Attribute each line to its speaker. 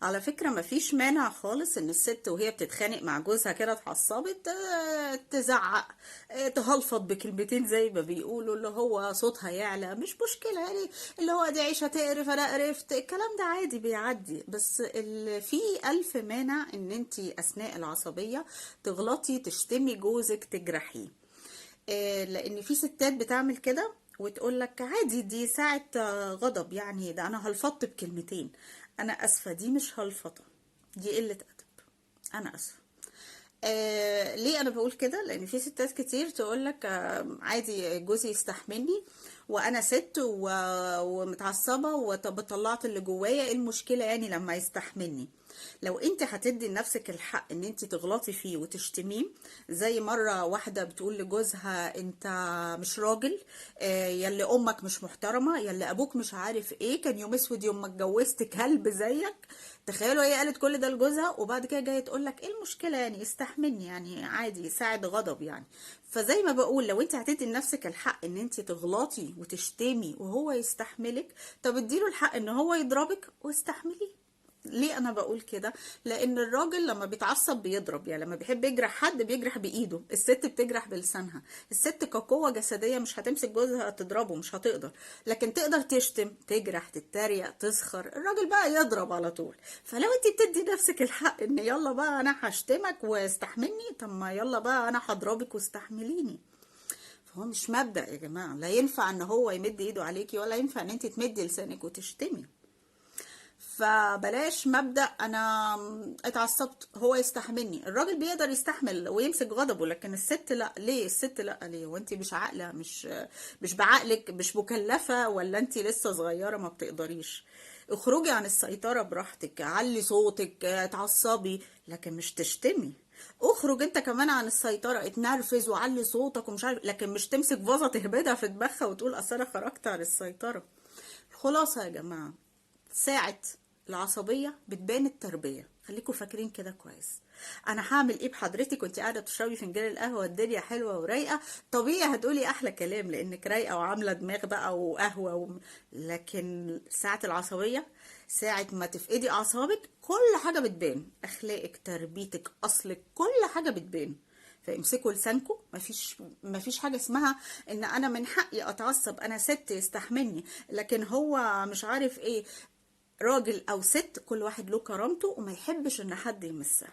Speaker 1: على فكرة مفيش مانع خالص ان الست وهي بتتخانق مع جوزها كده اتعصبت، تزعق، تهلفط بكلمتين زي ما بيقولوا، اللي هو صوتها يعلى، مش مشكلة يعني. اللي هو دي عيشة تقرف انا قرفت، الكلام ده عادي بيعدي. بس في الف مانع ان انتي اثناء العصبية تغلطي، تشتمي جوزك، تجرحيه. لان في ستات بتعمل كده وتقول لك عادي، دي ساعة غضب يعني، ده انا هلفطت بكلمتين. انا اسفة، دي مش هلفطة، دي قلة ادب. انا اسفة. ليه انا بقول كده؟ لان في ستات كتير تقولك عادي جوزي يستحملني، وانا ست ومتعصبه وطلعت اللي جوايا، ايه المشكله يعني لما يستحملني؟ لو انت هتدي لنفسك الحق ان انت تغلطي فيه وتشتميه، زي مره واحده بتقول لجوزها انت مش راجل، يلي امك مش محترمه، يلي ابوك مش عارف ايه، كان يوم اسود يوم ما اتجوزت كلب زيك. تخيلوا هي قالت كل ده لجوزها، وبعد كده جايه تقول لك ايه المشكله يعني يستحملني، يعني عادي ساعة غضب يعني. فزي ما بقول، لو انت هتدي لنفسك الحق ان انت تغلطي وتشتمي وهو يستحملك، طب اديله الحق ان هو يضربك واستحمليه. ليه انا بقول كده؟ لان الراجل لما بيتعصب بيضرب، يعني لما بيحب يجرح حد بيجرح بايده، الست بتجرح بلسانها. الست كقوة جسدية مش هتمسك جوزها تضربه، مش هتقدر، لكن تقدر تشتم، تجرح، تتريق، تسخر. الراجل بقى يضرب على طول. فلو انت بتدي نفسك الحق ان يلا بقى انا هشتمك واستحملني، طب ما يلا بقى انا هضربك واستحمليني. فهو مش مبدأ يا جماعة، لا ينفع ان هو يمد ايده عليكي، ولا ينفع ان انت تمدي لسانك وتشتمي. فبلاش مبدأ انا اتعصبت هو يستحملني. الراجل بيقدر يستحمل ويمسك غضبه، لكن الست لا. ليه الست لا؟ ليه؟ وانت مش عاقله؟ مش بعقلك؟ مش مكلفه؟ ولا انت لسه صغيره ما بتقدريش؟ اخرجي عن السيطره براحتك، علي صوتك، اتعصبي، لكن مش تشتمي. اخرج انت كمان عن السيطره، اتنرفز وعلي صوتك ومش عارف، لكن مش تمسك فازه تهبدها في دماغها وتقول اصل انا خرجت عن السيطره. الخلاصه يا جماعه، ساعة العصبية بتبان التربية. خليكوا فاكرين كده كويس. انا هعمل ايه بحضرتك وانت قاعده تشربي فنجان القهوه، الدنيا حلوه ورايقه؟ طبيعي هتقولي احلى كلام لانك رايقه وعامله دماغ بقى وقهوه لكن ساعه العصبيه، ساعه ما تفقدي اعصابك، كل حاجه بتبان. اخلاقك، تربيتك، اصلك، كل حاجه بتبان. فامسكوا لسانكم. مفيش حاجه اسمها ان انا من حقي اتعصب، انا ست يستحملني، لكن هو مش عارف ايه. راجل او ست، كل واحد له كرامته وما يحبش ان حد يمسها.